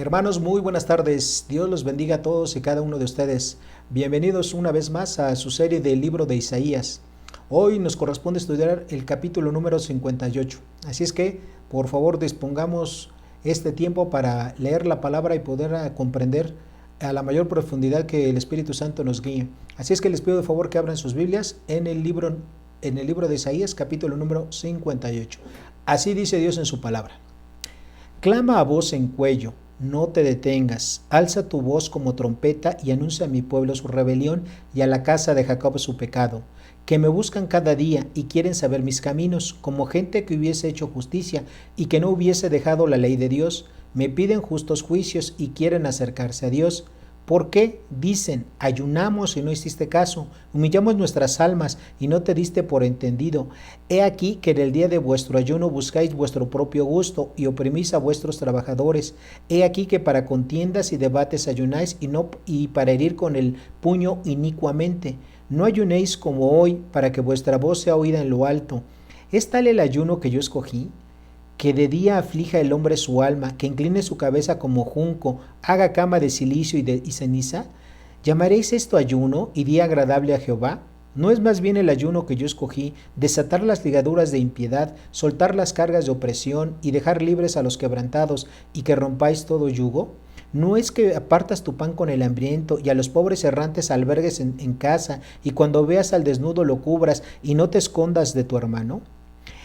Hermanos, muy buenas tardes. Dios los bendiga a todos y cada uno de ustedes. Bienvenidos una vez más a su serie del libro de Isaías. Hoy nos corresponde estudiar el capítulo número 58. Así es que, por favor, dispongamos este tiempo para leer la palabra y poder comprender a la mayor profundidad que el Espíritu Santo nos guíe. Así es que les pido de favor que abran sus Biblias en el libro de Isaías, capítulo número 58. Así dice Dios en su palabra. Clama a voz en cuello, no te detengas, alza tu voz como trompeta y anuncia a mi pueblo su rebelión y a la casa de Jacob su pecado, que me buscan cada día y quieren saber mis caminos, como gente que hubiese hecho justicia y que no hubiese dejado la ley de Dios, me piden justos juicios y quieren acercarse a Dios. ¿Por qué? Dicen, ayunamos y no hiciste caso, humillamos nuestras almas y no te diste por entendido. He aquí que en el día de vuestro ayuno buscáis vuestro propio gusto y oprimís a vuestros trabajadores. He aquí que para contiendas y debates ayunáis y para herir con el puño inicuamente. No ayunéis como hoy para que vuestra voz sea oída en lo alto. ¿Es tal el ayuno que yo escogí? Que de día aflija el hombre su alma, que incline su cabeza como junco, haga cama de cilicio y ceniza. ¿Llamaréis esto ayuno y día agradable a Jehová? ¿No es más bien el ayuno que yo escogí, desatar las ligaduras de impiedad, soltar las cargas de opresión y dejar libres a los quebrantados y que rompáis todo yugo? ¿No es que apartas tu pan con el hambriento y a los pobres errantes albergues en casa y cuando veas al desnudo lo cubras y no te escondas de tu hermano?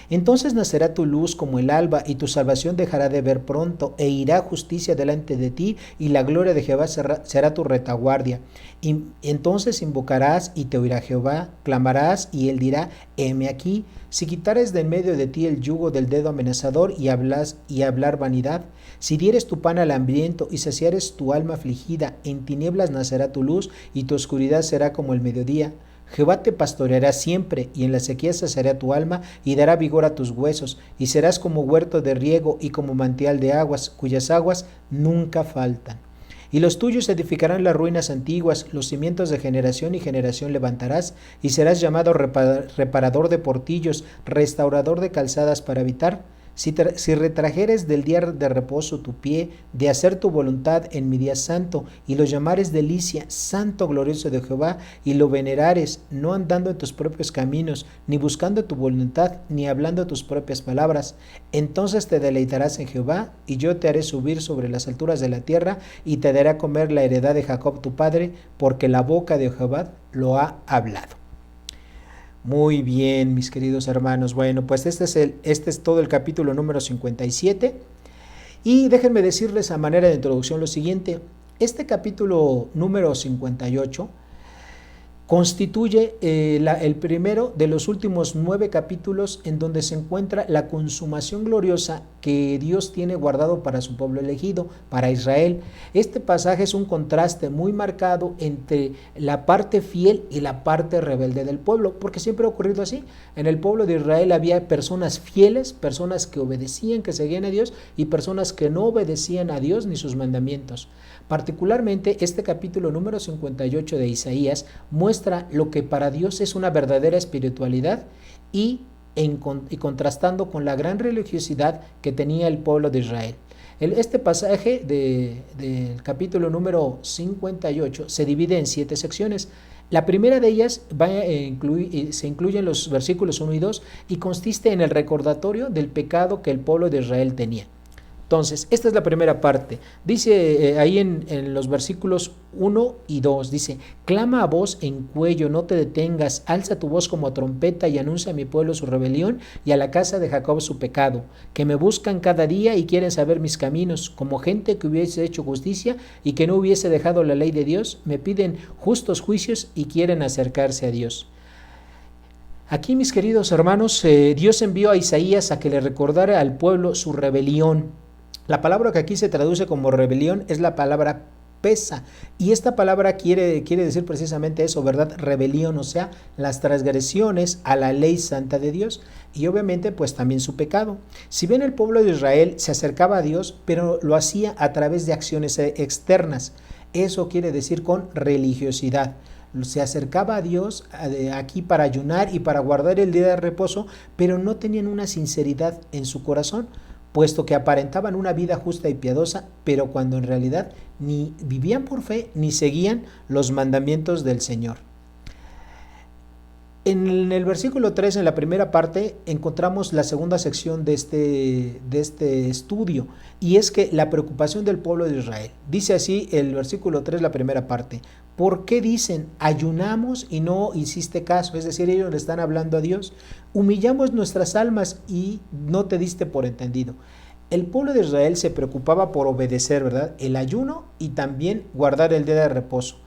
Entonces nacerá tu luz como el alba, y tu salvación dejará de ver pronto, e irá justicia delante de ti, y la gloria de Jehová será tu retaguardia. Y entonces invocarás, y te oirá Jehová, clamarás, y él dirá, heme aquí. Si quitares de en medio de ti el yugo del dedo amenazador, y hablar vanidad, si dieres tu pan al hambriento, y saciares tu alma afligida, en tinieblas nacerá tu luz, y tu oscuridad será como el mediodía. Jehová te pastoreará siempre, y en la sequía saciará tu alma, y dará vigor a tus huesos, y serás como huerto de riego y como manantial de aguas, cuyas aguas nunca faltan. Y los tuyos edificarán las ruinas antiguas, los cimientos de generación y generación levantarás, y serás llamado reparador de portillos, restaurador de calzadas para habitar. Si retrajeres del día de reposo tu pie, de hacer tu voluntad en mi día santo, y lo llamares delicia, santo glorioso de Jehová, y lo venerares, no andando en tus propios caminos, ni buscando tu voluntad, ni hablando tus propias palabras, entonces te deleitarás en Jehová, y yo te haré subir sobre las alturas de la tierra, y te daré a comer la heredad de Jacob tu padre, porque la boca de Jehová lo ha hablado. Muy bien, mis queridos hermanos. Bueno, pues este es todo el capítulo número 57. Y déjenme decirles a manera de introducción lo siguiente. Este capítulo número 58 constituye el primero de los últimos 9 capítulos en donde se encuentra la consumación gloriosa que Dios tiene guardado para su pueblo elegido, para Israel. Este pasaje es un contraste muy marcado entre la parte fiel y la parte rebelde del pueblo, porque siempre ha ocurrido así. En el pueblo de Israel había personas fieles, personas que obedecían, que seguían a Dios, y personas que no obedecían a Dios ni sus mandamientos. Particularmente este capítulo número 58 de Isaías muestra lo que para Dios es una verdadera espiritualidad y contrastando con la gran religiosidad que tenía el pueblo de Israel. Este pasaje del capítulo número 58 se divide en 7 secciones. La primera de ellas se incluye en los versículos 1 y 2 y consiste en el recordatorio del pecado que el pueblo de Israel tenía. Entonces, esta es la primera parte. Dice ahí en los versículos 1 y 2, dice, clama a voz en cuello, no te detengas, alza tu voz como trompeta y anuncia a mi pueblo su rebelión y a la casa de Jacob su pecado, que me buscan cada día y quieren saber mis caminos, como gente que hubiese hecho justicia y que no hubiese dejado la ley de Dios, me piden justos juicios y quieren acercarse a Dios. Aquí, mis queridos hermanos, Dios envió a Isaías a que le recordara al pueblo su rebelión. La palabra que aquí se traduce como rebelión es la palabra pesa, y esta palabra quiere decir precisamente eso, ¿verdad? Rebelión, o sea, las transgresiones a la ley santa de Dios, y obviamente pues también su pecado. Si bien el pueblo de Israel se acercaba a Dios, pero lo hacía a través de acciones externas, eso quiere decir con religiosidad. Se acercaba a Dios aquí para ayunar y para guardar el día de reposo, pero no tenían una sinceridad en su corazón. puesto que aparentaban una vida justa y piadosa, pero cuando en realidad ni vivían por fe ni seguían los mandamientos del Señor. En el versículo 3, en la primera parte, encontramos la segunda sección de este estudio, y es que la preocupación del pueblo de Israel. Dice así el versículo 3, la primera parte: ¿por qué dicen, ayunamos y no hiciste caso? Es decir, ellos le están hablando a Dios. Humillamos nuestras almas y no te diste por entendido. El pueblo de Israel se preocupaba por obedecer, ¿verdad?, el ayuno y también guardar el día de reposo.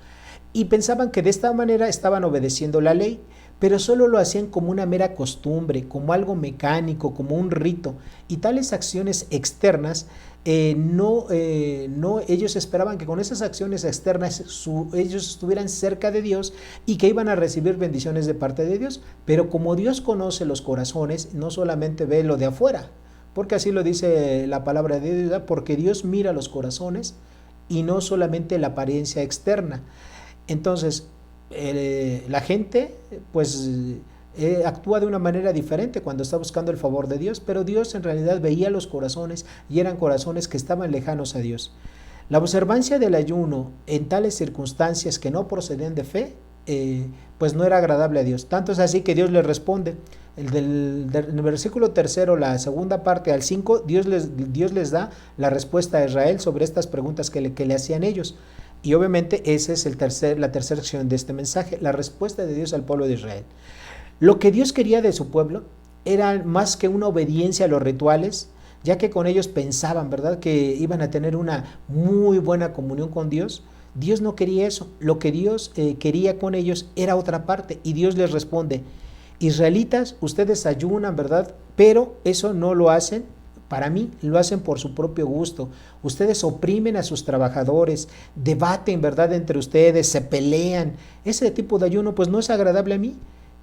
Y pensaban que de esta manera estaban obedeciendo la ley, pero solo lo hacían como una mera costumbre, como algo mecánico, como un rito. Y tales acciones externas, ellos esperaban que con esas acciones externas ellos estuvieran cerca de Dios y que iban a recibir bendiciones de parte de Dios. Pero como Dios conoce los corazones, no solamente ve lo de afuera, porque así lo dice la palabra de Dios, ¿verdad?, porque Dios mira los corazones y no solamente la apariencia externa. Entonces, la gente pues actúa de una manera diferente cuando está buscando el favor de Dios, pero Dios en realidad veía los corazones y eran corazones que estaban lejanos a Dios. La observancia del ayuno en tales circunstancias que no procedían de fe, pues no era agradable a Dios. Tanto es así que Dios les responde. En el versículo 3, la segunda parte al 5, Dios les da la respuesta a Israel sobre estas preguntas que le hacían ellos. Y obviamente esa es la tercera sección de este mensaje, la respuesta de Dios al pueblo de Israel. Lo que Dios quería de su pueblo era más que una obediencia a los rituales, ya que con ellos pensaban, ¿verdad?, que iban a tener una muy buena comunión con Dios. Dios no quería eso. Lo que Dios quería con ellos era otra parte, y Dios les responde: israelitas, ustedes ayunan, ¿verdad?, pero eso no lo hacen para mí, lo hacen por su propio gusto. Ustedes oprimen a sus trabajadores, debaten, ¿verdad?, entre ustedes, se pelean. Ese tipo de ayuno pues no es agradable a mí.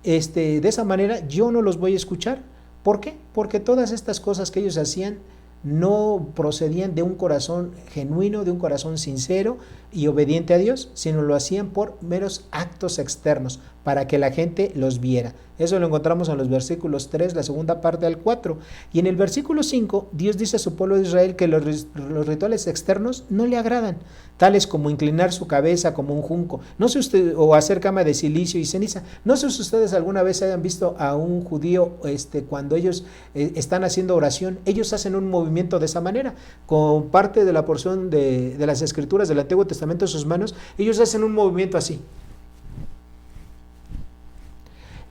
De esa manera yo no los voy a escuchar. ¿Por qué? Porque todas estas cosas que ellos hacían no procedían de un corazón genuino, de un corazón sincero y obediente a Dios, sino lo hacían por meros actos externos, para que la gente los viera. Eso lo encontramos en los versículos 3, la segunda parte al 4. Y en el versículo 5, Dios dice a su pueblo de Israel que los rituales externos no le agradan, tales como inclinar su cabeza como un junco, no sé usted, o hacer cama de silicio y ceniza. No sé si ustedes alguna vez hayan visto a un judío cuando ellos están haciendo oración, ellos hacen un movimiento de esa manera, con parte de la porción de las escrituras del Antiguo Testamento en sus manos, ellos hacen un movimiento así.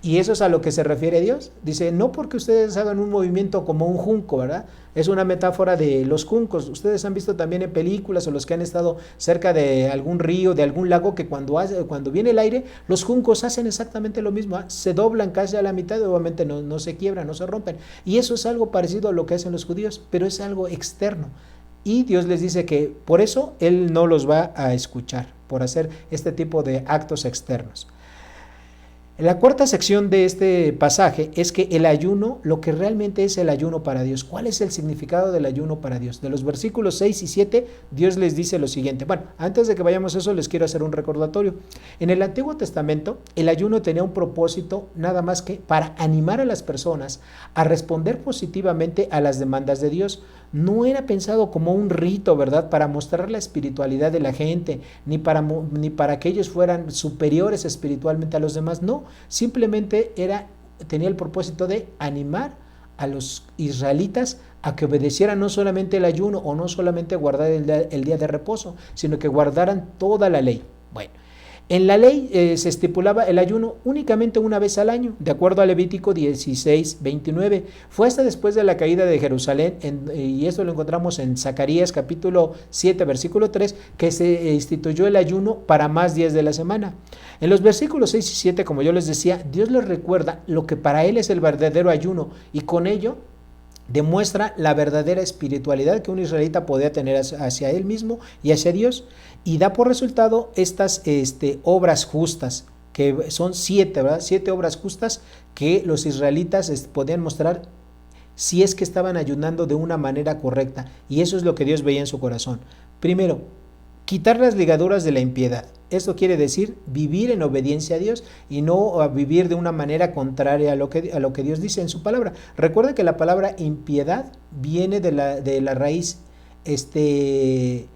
Y eso es a lo que se refiere Dios. Dice, no porque ustedes hagan un movimiento como un junco, ¿verdad? Es una metáfora de los juncos. Ustedes han visto también en películas, o los que han estado cerca de algún río, de algún lago, que cuando viene el aire, los juncos hacen exactamente lo mismo, ¿eh? Se doblan casi a la mitad y obviamente no se quiebran, no se rompen. Y eso es algo parecido a lo que hacen los judíos, pero es algo externo. Y Dios les dice que por eso Él no los va a escuchar, por hacer este tipo de actos externos. La cuarta sección de este pasaje es que el ayuno, lo que realmente es el ayuno para Dios. ¿Cuál es el significado del ayuno para Dios? De los versículos 6 y 7, Dios les dice lo siguiente. Bueno, antes de que vayamos a eso, les quiero hacer un recordatorio. En el Antiguo Testamento, el ayuno tenía un propósito nada más que para animar a las personas a responder positivamente a las demandas de Dios. No era pensado como un rito, ¿verdad?, para mostrar la espiritualidad de la gente, ni para que ellos fueran superiores espiritualmente a los demás. No, simplemente tenía el propósito de animar a los israelitas a que obedecieran no solamente el ayuno o no solamente guardar el día de reposo, sino que guardaran toda la ley. Bueno, en la ley se estipulaba el ayuno únicamente una vez al año, de acuerdo a Levítico 16:29. Fue hasta después de la caída de Jerusalén, y esto lo encontramos en Zacarías capítulo 7, versículo 3, que se instituyó el ayuno para más días de la semana. En los versículos 6 y 7, como yo les decía, Dios les recuerda lo que para Él es el verdadero ayuno, y con ello demuestra la verdadera espiritualidad que un israelita podía tener hacia él mismo y hacia Dios, y da por resultado estas obras justas, que son 7, ¿verdad? 7 obras justas que los israelitas podían mostrar si es que estaban ayunando de una manera correcta, y eso es lo que Dios veía en su corazón. Primero, quitar las ligaduras de la impiedad. Esto quiere decir vivir en obediencia a Dios y no a vivir de una manera contraria a lo que Dios dice en su palabra. Recuerda que la palabra impiedad viene de la raíz que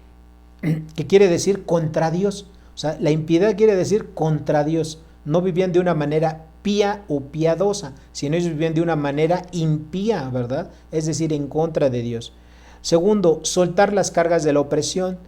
quiere decir contra Dios. O sea, la impiedad quiere decir contra Dios. No vivían de una manera pía o piadosa, sino ellos vivían de una manera impía, ¿verdad? Es decir, en contra de Dios. Segundo, soltar las cargas de la opresión.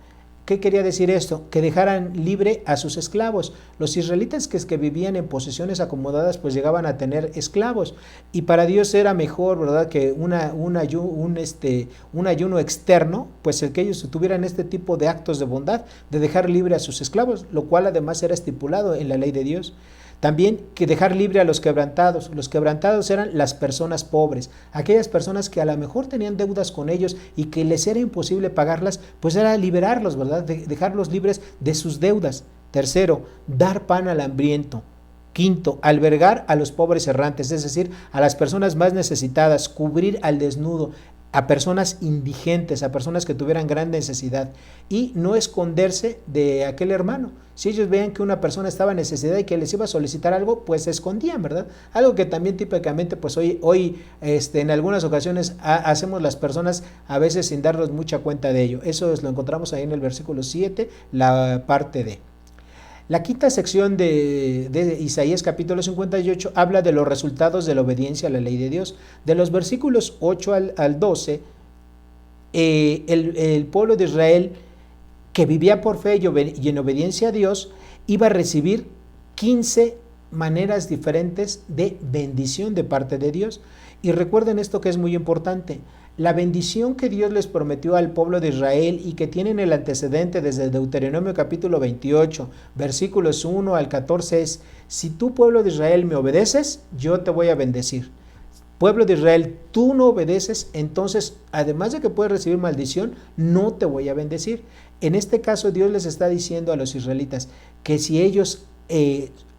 ¿Qué quería decir esto? Que dejaran libre a sus esclavos. Los israelitas que vivían en posesiones acomodadas pues llegaban a tener esclavos, y para Dios era mejor, ¿verdad?, que un ayuno externo, pues el que ellos tuvieran este tipo de actos de bondad, de dejar libre a sus esclavos, lo cual además era estipulado en la ley de Dios. También que dejar libre a los quebrantados. Los quebrantados eran las personas pobres, aquellas personas que a lo mejor tenían deudas con ellos y que les era imposible pagarlas, pues era liberarlos, ¿verdad? Dejarlos libres de sus deudas. Tercero, dar pan al hambriento. Quinto, albergar a los pobres errantes, es decir, a las personas más necesitadas, cubrir al desnudo, a personas indigentes, a personas que tuvieran gran necesidad, y no esconderse de aquel hermano. Si ellos veían que una persona estaba en necesidad y que les iba a solicitar algo, pues se escondían, ¿verdad? Algo que también típicamente pues hoy en algunas ocasiones hacemos las personas, a veces sin darnos mucha cuenta de ello. Eso lo encontramos ahí en el versículo 7, la parte D. La quinta sección de Isaías capítulo 58 habla de los resultados de la obediencia a la ley de Dios. De los versículos 8 al 12, el pueblo de Israel, que vivía por fe y en obediencia a Dios, iba a recibir 15 maneras diferentes de bendición de parte de Dios. Y recuerden esto que es muy importante. La bendición que Dios les prometió al pueblo de Israel y que tienen el antecedente desde Deuteronomio capítulo 28, versículos 1 al 14 es: si tú, pueblo de Israel, me obedeces, yo te voy a bendecir. Pueblo de Israel, tú no obedeces, entonces, además de que puedes recibir maldición, no te voy a bendecir. En este caso, Dios les está diciendo a los israelitas que si ellos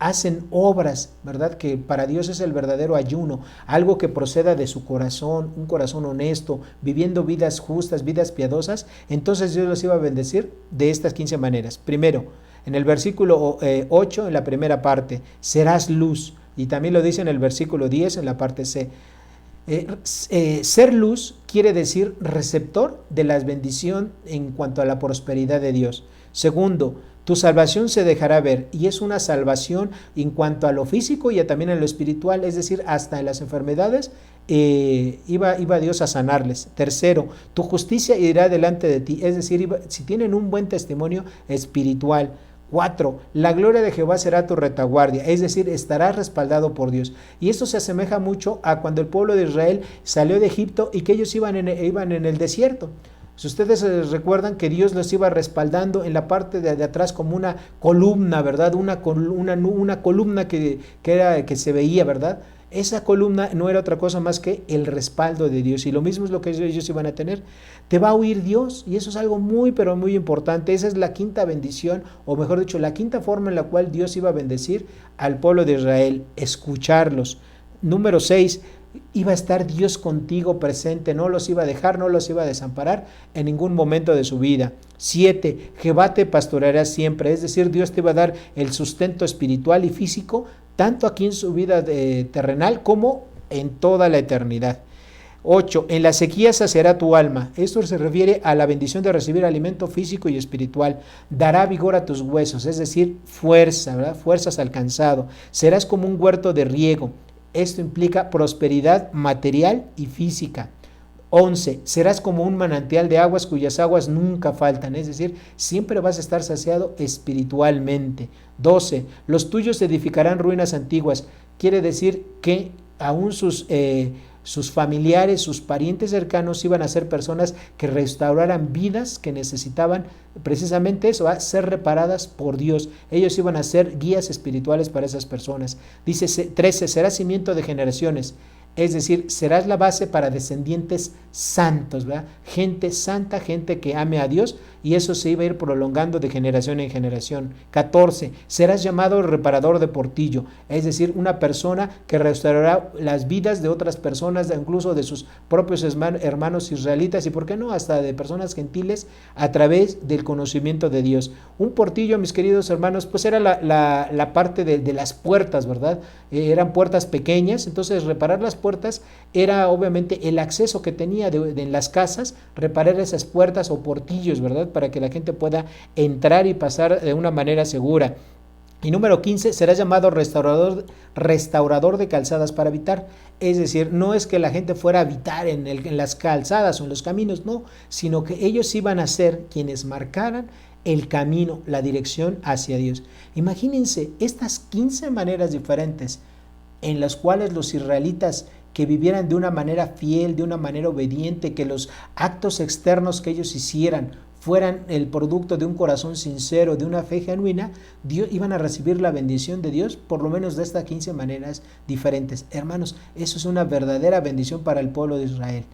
hacen obras, ¿verdad?, que para Dios es el verdadero ayuno, algo que proceda de su corazón, un corazón honesto, viviendo vidas justas, vidas piadosas, entonces Dios los iba a bendecir de estas 15 maneras. Primero, en el versículo 8, en la primera parte, serás luz, y también lo dice en el versículo 10, en la parte C. Ser luz quiere decir receptor de la bendición en cuanto a la prosperidad de Dios. Segundo, tu salvación se dejará ver, y es una salvación en cuanto a lo físico y también a lo espiritual, es decir, hasta en las enfermedades iba Dios a sanarles. Tercero, tu justicia irá delante de ti, es decir, si tienen un buen testimonio espiritual. 4. La gloria de Jehová será tu retaguardia, es decir, estarás respaldado por Dios. Y esto se asemeja mucho a cuando el pueblo de Israel salió de Egipto y que ellos iban en el desierto. Si ustedes recuerdan que Dios los iba respaldando en la parte de atrás como una columna, ¿verdad? Una columna que se veía, ¿verdad? Esa columna no era otra cosa más que el respaldo de Dios, y lo mismo es lo que ellos iban a tener. Te va a oír Dios, y eso es algo muy, pero muy importante. Esa es la quinta bendición, o mejor dicho, la quinta forma en la cual Dios iba a bendecir al pueblo de Israel: escucharlos. Número 6, iba a estar Dios contigo presente, no los iba a dejar, no los iba a desamparar en ningún momento de su vida. 7, Jehová te pastoreará siempre, es decir, Dios te va a dar el sustento espiritual y físico, tanto aquí en su vida terrenal como en toda la eternidad. 8, en la sequía saciará tu alma. Esto se refiere a la bendición de recibir alimento físico y espiritual. Dará vigor a tus huesos, es decir, fuerza, ¿verdad? Fuerzas alcanzado. Serás como un huerto de riego. Esto implica prosperidad material y física. 11, serás como un manantial de aguas cuyas aguas nunca faltan, es decir, siempre vas a estar saciado espiritualmente. 12, los tuyos edificarán ruinas antiguas, quiere decir que aún sus familiares, sus parientes cercanos iban a ser personas que restauraran vidas que necesitaban precisamente eso, a ser reparadas por Dios. Ellos iban a ser guías espirituales para esas personas. Dice 13, será cimiento de generaciones. Es decir, serás la base para descendientes santos, ¿verdad? Gente santa, gente que ame a Dios, y eso se iba a ir prolongando de generación en generación. 14. Serás llamado reparador de portillo, es decir, una persona que restaurará las vidas de otras personas, incluso de sus propios hermanos israelitas y, por qué no, hasta de personas gentiles, a través del conocimiento de Dios. Un portillo, mis queridos hermanos, pues era la parte de las puertas, ¿verdad? Eran puertas pequeñas, entonces reparar las puertas era obviamente el acceso que tenía en las casas, reparar esas puertas o portillos, ¿verdad? Para que la gente pueda entrar y pasar de una manera segura. Y número 15, será llamado restaurador de calzadas para habitar. Es decir, no es que la gente fuera a habitar en las calzadas o en los caminos, no, sino que ellos iban a ser quienes marcaran el camino, la dirección hacia Dios. Imagínense estas 15 maneras diferentes en las cuales los israelitas que vivieran de una manera fiel, de una manera obediente, que los actos externos que ellos hicieran fueran el producto de un corazón sincero, de una fe genuina, iban a recibir la bendición de Dios, por lo menos de estas 15 maneras diferentes. Hermanos, eso es una verdadera bendición para el pueblo de Israel.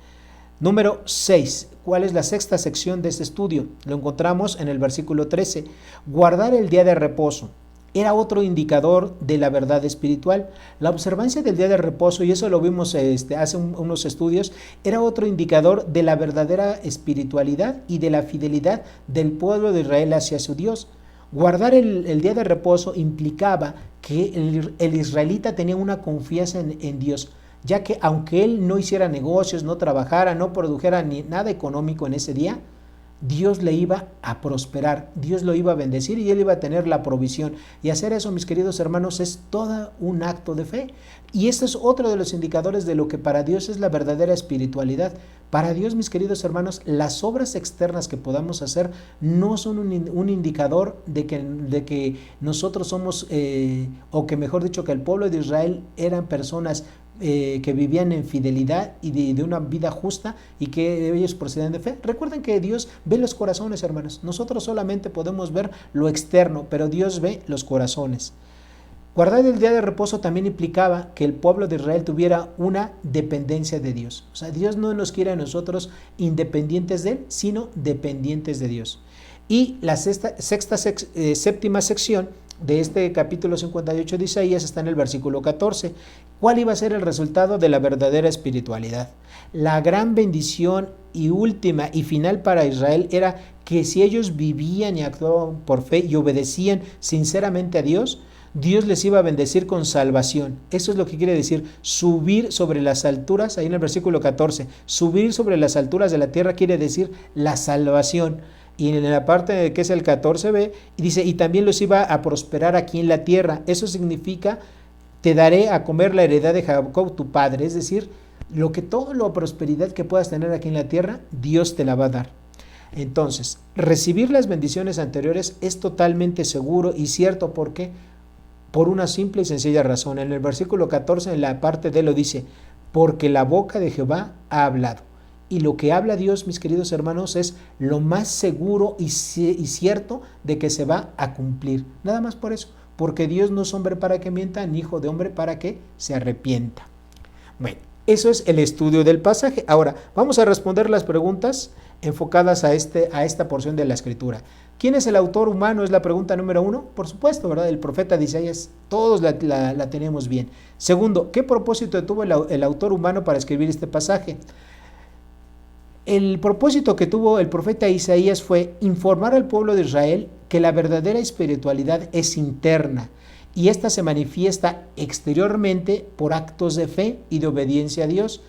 Número 6. ¿Cuál es la sexta sección de este estudio? Lo encontramos en el versículo 13. Guardar el día de reposo. Era otro indicador de la verdad espiritual. La observancia del día de reposo, y eso lo vimos hace unos estudios, era otro indicador de la verdadera espiritualidad y de la fidelidad del pueblo de Israel hacia su Dios. Guardar el día de reposo implicaba que el israelita tenía una confianza en Dios, ya que aunque él no hiciera negocios, no trabajara, no produjera ni nada económico en ese día, Dios le iba a prosperar, Dios lo iba a bendecir y él iba a tener la provisión. Y hacer eso, mis queridos hermanos, es todo un acto de fe. Y este es otro de los indicadores de lo que para Dios es la verdadera espiritualidad. Para Dios, mis queridos hermanos, las obras externas que podamos hacer no son un indicador de que nosotros somos, o que mejor dicho, que el pueblo de Israel eran personas que vivían en fidelidad y de una vida justa y que ellos procedían de fe. Recuerden que Dios ve los corazones, hermanos. Nosotros solamente podemos ver lo externo, pero Dios ve los corazones. Guardar el día de reposo también implicaba que el pueblo de Israel tuviera una dependencia de Dios. O sea, Dios no nos quiere a nosotros independientes de Él, sino dependientes de Dios. Y la séptima sección de este capítulo 58 de Isaías está en el versículo 14. ¿Cuál iba a ser el resultado de la verdadera espiritualidad? La gran bendición y última y final para Israel era que si ellos vivían y actuaban por fe y obedecían sinceramente a Dios, Dios les iba a bendecir con salvación. Eso es lo que quiere decir subir sobre las alturas, ahí en el versículo 14. Subir sobre las alturas de la tierra quiere decir la salvación. Y en la parte que es el 14b, dice, y también los iba a prosperar aquí en la tierra. Eso significa, te daré a comer la heredad de Jacob, tu padre. Es decir, toda la prosperidad que puedas tener aquí en la tierra, Dios te la va a dar. Entonces, recibir las bendiciones anteriores es totalmente seguro y cierto. ¿Por qué? Por una simple y sencilla razón. En el versículo 14, en la parte D lo dice, porque la boca de Jehová ha hablado. Y lo que habla Dios, mis queridos hermanos, es lo más seguro y cierto de que se va a cumplir. Nada más por eso, porque Dios no es hombre para que mienta, ni hijo de hombre para que se arrepienta. Bueno, eso es el estudio del pasaje. Ahora, vamos a responder las preguntas enfocadas a esta porción de la Escritura. ¿Quién es el autor humano? Es la pregunta número 1. Por supuesto, ¿verdad? El profeta de Isaías, todos la tenemos bien. Segundo, ¿qué propósito tuvo el autor humano para escribir este pasaje? El propósito que tuvo el profeta Isaías fue informar al pueblo de Israel que la verdadera espiritualidad es interna y esta se manifiesta exteriormente por actos de fe y de obediencia a Dios.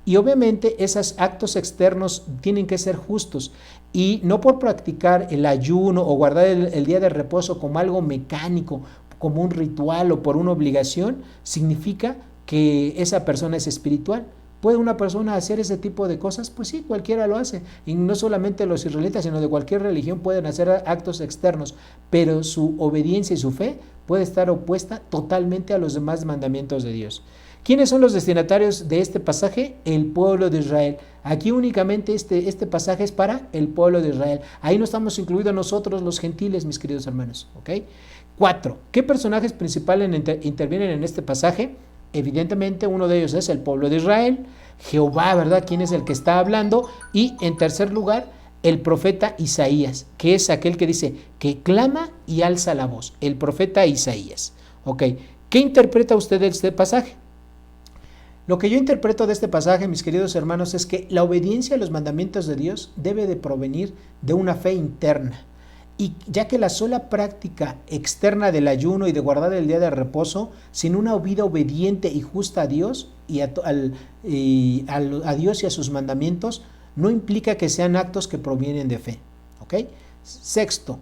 Y obviamente esos actos externos tienen que ser justos y no por practicar el ayuno o guardar el día de reposo como algo mecánico, como un ritual o por una obligación, significa que esa persona es espiritual. ¿Puede una persona hacer ese tipo de cosas? Pues sí, cualquiera lo hace. Y no solamente los israelitas, sino de cualquier religión pueden hacer actos externos, pero su obediencia y su fe puede estar opuesta totalmente a los demás mandamientos de Dios. ¿Quiénes son los destinatarios de este pasaje? El pueblo de Israel. Aquí únicamente este pasaje es para el pueblo de Israel. Ahí no estamos incluidos nosotros los gentiles, mis queridos hermanos. ¿Okay? 4. ¿Qué personajes principales intervienen en este pasaje? Evidentemente uno de ellos es el pueblo de Israel, Jehová, ¿verdad? ¿Quién es el que está hablando? Y en tercer lugar, el profeta Isaías, que es aquel que dice que clama y alza la voz, el profeta Isaías. Ok, ¿qué interpreta usted de este pasaje? Lo que yo interpreto de este pasaje, mis queridos hermanos, es que la obediencia a los mandamientos de Dios debe de provenir de una fe interna. Y ya que la sola práctica externa del ayuno y de guardar el día de reposo, sin una vida obediente y justa a Dios a Dios y a sus mandamientos, no implica que sean actos que provienen de fe. ¿Ok? Sexta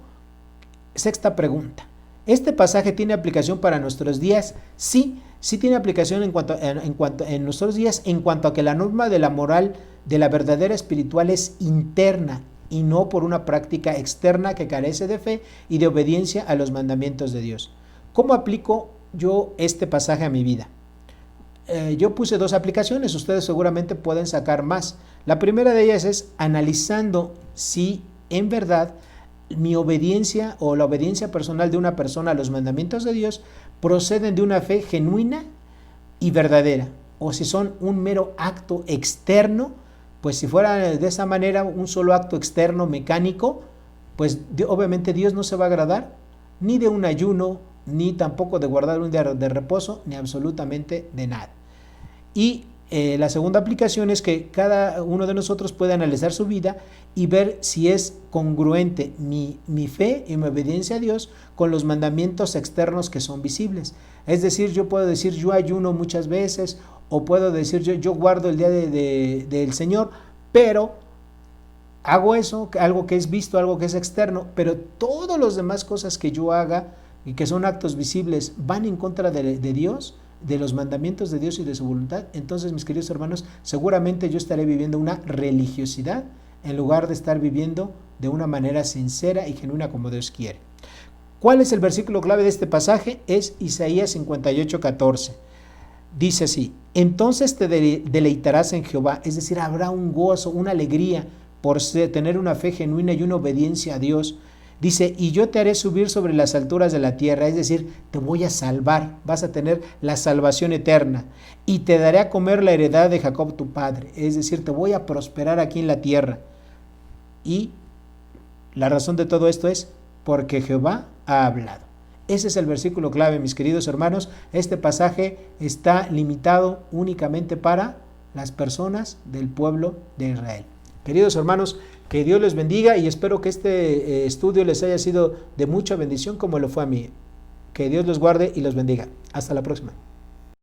pregunta. ¿Este pasaje tiene aplicación para nuestros días? Sí tiene aplicación en nuestros días, en cuanto a que la norma de la moral de la verdadera espiritual es interna y no por una práctica externa que carece de fe y de obediencia a los mandamientos de Dios. ¿Cómo aplico yo este pasaje a mi vida? Yo puse 2 aplicaciones, ustedes seguramente pueden sacar más. La primera de ellas es analizando si en verdad mi obediencia o la obediencia personal de una persona a los mandamientos de Dios proceden de una fe genuina y verdadera, o si son un mero acto externo. Pues si fuera de esa manera un solo acto externo mecánico, pues obviamente Dios no se va a agradar ni de un ayuno, ni tampoco de guardar un día de reposo, ni absolutamente de nada. Y la segunda aplicación es que cada uno de nosotros puede analizar su vida y ver si es congruente mi fe y mi obediencia a Dios con los mandamientos externos que son visibles. Es decir, yo puedo decir yo ayuno muchas veces, o puedo decir yo guardo el día del Señor, pero hago eso, algo que es visto, algo que es externo, pero todas las demás cosas que yo haga y que son actos visibles van en contra de Dios, de los mandamientos de Dios y de su voluntad. Entonces, mis queridos hermanos, seguramente yo estaré viviendo una religiosidad en lugar de estar viviendo de una manera sincera y genuina como Dios quiere. ¿Cuál es el versículo clave de este pasaje? Es Isaías 58:14. Dice así: entonces te deleitarás en Jehová, es decir, habrá un gozo, una alegría por tener una fe genuina y una obediencia a Dios. Dice, y yo te haré subir sobre las alturas de la tierra, es decir, te voy a salvar, vas a tener la salvación eterna, y te daré a comer la heredad de Jacob tu padre, es decir, te voy a prosperar aquí en la tierra. Y la razón de todo esto es porque Jehová ha hablado. Ese es el versículo clave, mis queridos hermanos. Este pasaje está limitado únicamente para las personas del pueblo de Israel. Queridos hermanos, que Dios les bendiga y espero que este estudio les haya sido de mucha bendición como lo fue a mí. Que Dios los guarde y los bendiga. Hasta la próxima.